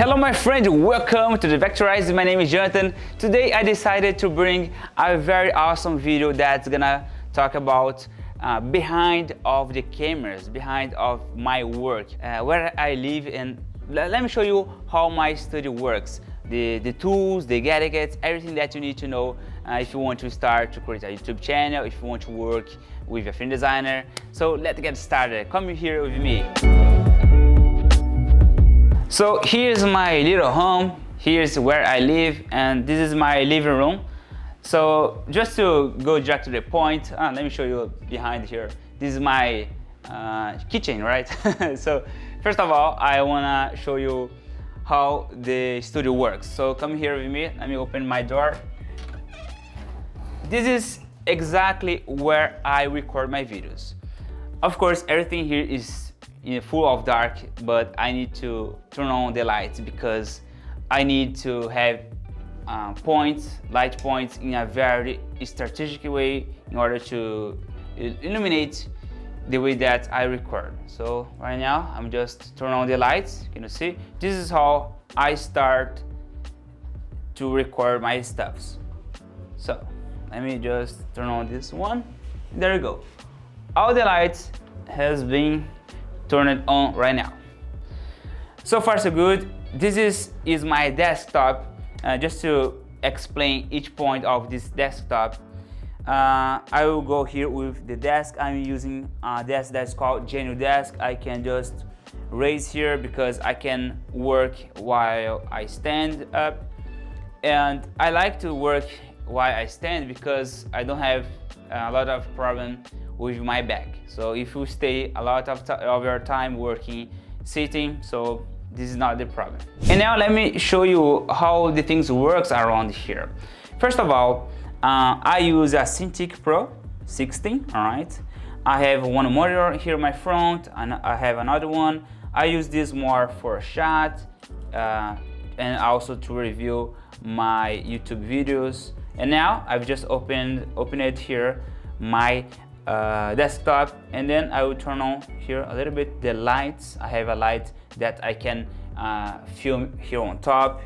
Hello my friends, welcome to the Vectorize. My name is Jonathan. Today I decided to bring a very awesome video that's gonna talk about behind of the cameras, behind of my work, where I live, and let me show you how my studio works. The tools, the gadgets, everything that you need to know if you want to start to create a YouTube channel, if you want to work with a film designer. So let's get started. Come here with me. So here's my little home, here's where I live, and this is my living room. So just to go direct to the point, let me show you behind here. This is my kitchen, right? So first of all, I wanna show you how the studio works. So come here with me, let me open my door. This is exactly where I record my videos. Of course, everything here is full of dark, but I need to turn on the lights because I need to have light points in a very strategic way in order to illuminate the way that I record. So right now I'm just turn on the lights. Can you see? This is how I start to record my stuffs. So let me just turn on this one. There you go. All the lights has been turned on right now. So far so good. This is my desktop. Just to explain each point of this desktop, I will go here with the desk. I'm using a desk that's called Jhon desk. I can just raise here because I can work while I stand up, and I like to work while I stand because I don't have a lot of problem with my back. So if you stay a lot of your time working sitting, so this is not the problem. And now let me show you how the things works around here. First of all, I use a Cintiq Pro 16, all right? I have one monitor here in my front, and I have another one. I use this more for a shot and also to review my YouTube videos. And now I've just opened it here, my desktop, and then I will turn on here a little bit the lights. I have a light that I can film here on top.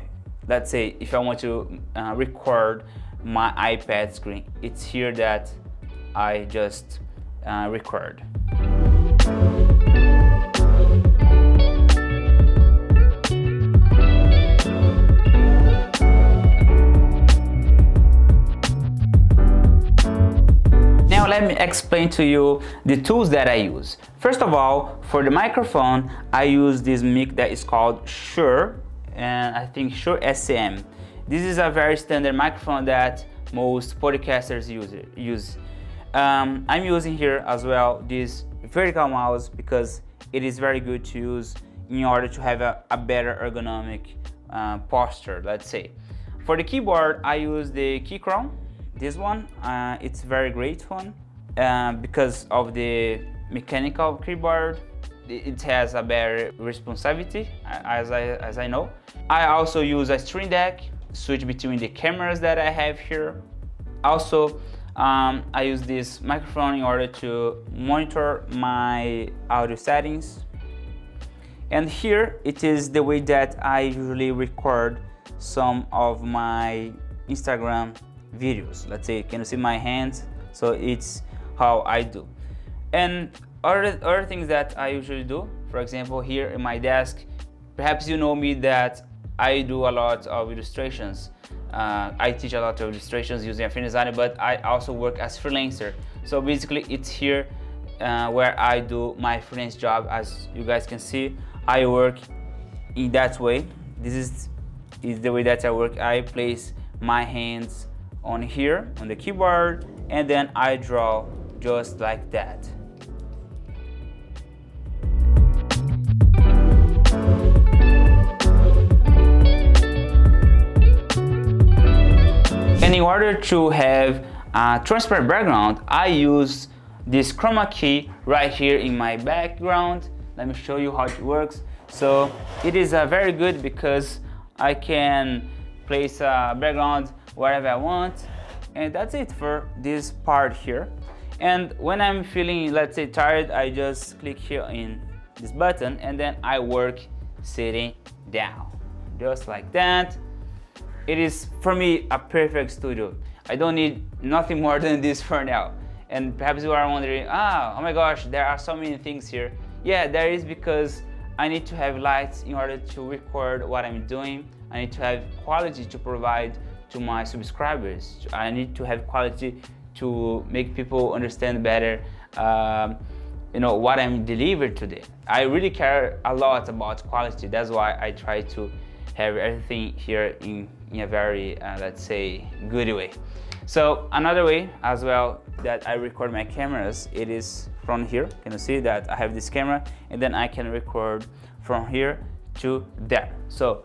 Let's say if I want to record my iPad screen, it's here that I just record. Now let me explain to you the tools that I use. First of all, for the microphone, I use this mic that is called Shure, and I think Shure SM. This is a very standard microphone that most podcasters use. I'm using here as well this vertical mouse because it is very good to use in order to have a better ergonomic posture, let's say. For the keyboard, I use the Keychron. This one, it's very great one because of the mechanical keyboard. It has a better responsiveness, as I know. I also use a stream deck, switch between the cameras that I have here. Also, I use this microphone in order to monitor my audio settings. And here it is the way that I usually record some of my Instagram videos. Let's say, can you see my hands? So it's how I do. And other things that I usually do, for example, here in my desk, perhaps you know me that I do a lot of illustrations. I teach a lot of illustrations using Affinity, but I also work as freelancer. So basically it's here where I do my freelance job. As you guys can see, I work in that way. This is the way that I work. I place my hands on here on the keyboard, and then I draw just like that. And in order to have a transparent background, I use this Chromakey right here in my background. Let me show you how it works. So it is very good because I can place a background wherever I want, and that's it for this part here. And when I'm feeling, let's say, tired, I just click here in this button, and then I work sitting down. just like that. It is, for me, a perfect studio. I don't need nothing more than this for now. And perhaps you are wondering, oh my gosh, there are so many things here. Yeah, there is, because I need to have lights in order to record what I'm doing. I need to have quality to provide to my subscribers. I need to have quality to make people understand better what I'm delivering today. I really care a lot about quality. That's why I try to have everything here in a very, let's say, good way. So another way as well that I record my cameras, it is from here. Can you see that I have this camera, and then I can record from here to there. So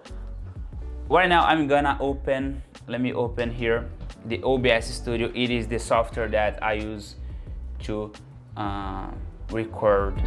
right now I'm gonna open, let me open here the OBS Studio. It is the software that I use to record.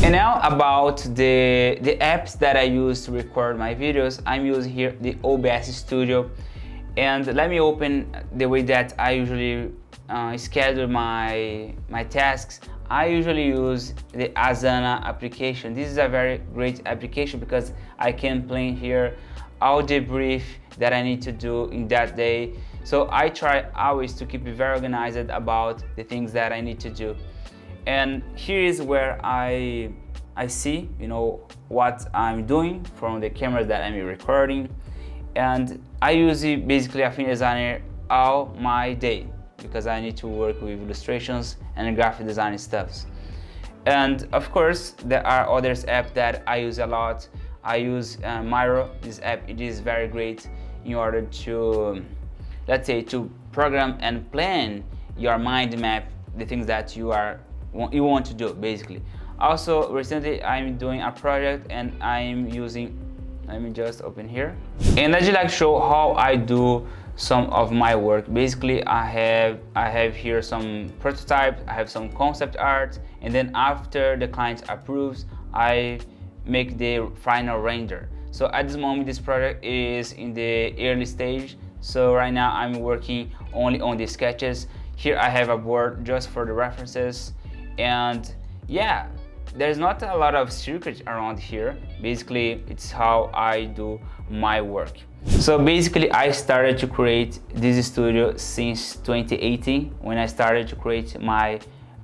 And now about the apps that I use to record my videos. I'm using here the OBS Studio, and let me open the way that I usually schedule my tasks. I usually use the Asana application. This is a very great application because I can plan here all the brief that I need to do in that day. So I try always to keep it very organized about the things that I need to do. And here is where I see, what I'm doing from the cameras that I'm recording. And I use it basically Affinity Designer all my day because I need to work with illustrations and graphic design stuffs. And of course, there are other apps that I use a lot. I use Miro. This app, it is very great in order to, let's say, to program and plan your mind map, the things that you want to do, basically. Also, recently I'm doing a project and I'm using, let me just open here. And I just like to show how I do some of my work. Basically, I have here some prototypes, I have some concept art, and then after the client approves, I make the final render. So at this moment, this project is in the early stage. So right now I'm working only on the sketches. Here I have a board just for the references. And yeah, there's not a lot of secrets around here. Basically, it's how I do my work. So basically, I started to create this studio since 2018 when I started to create my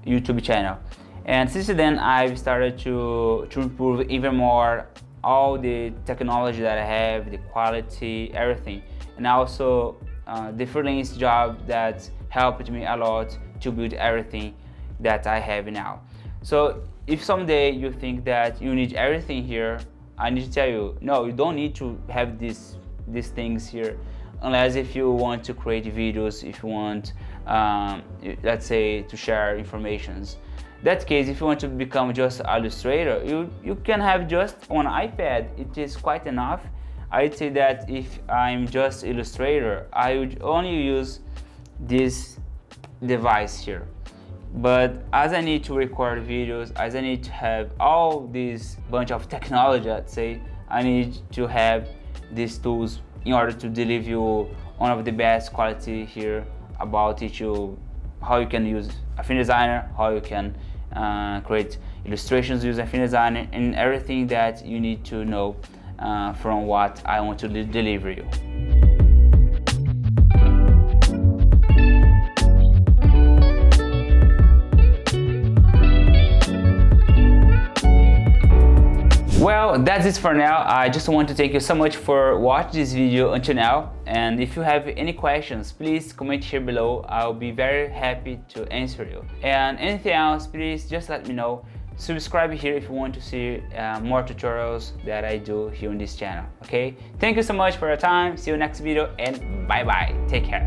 YouTube channel. And since then, I've started to improve even more all the technology that I have, the quality, everything. And also the freelance job that helped me a lot to build everything that I have now. So if someday you think that you need everything here, I need to tell you, no, you don't need to have these things here, unless if you want to create videos, if you want, let's say, to share informations. That case, if you want to become just an illustrator, you can have just one iPad. It is quite enough. I'd say that if I'm just illustrator, I would only use this device here. But as I need to record videos, as I need to have all this bunch of technology, let's say, I need to have these tools in order to deliver you one of the best quality here about how you can use Affinity Designer, how you can create illustrations using Affinity Designer, and everything that you need to know from what I want to deliver you. Well, that's it for now. I just want to thank you so much for watching this video until now. And if you have any questions, please comment here below. I'll be very happy to answer you. And anything else, please just let me know. Subscribe here if you want to see more tutorials that I do here on this channel. Okay? Thank you so much for your time. See you next video, and bye bye. Take care.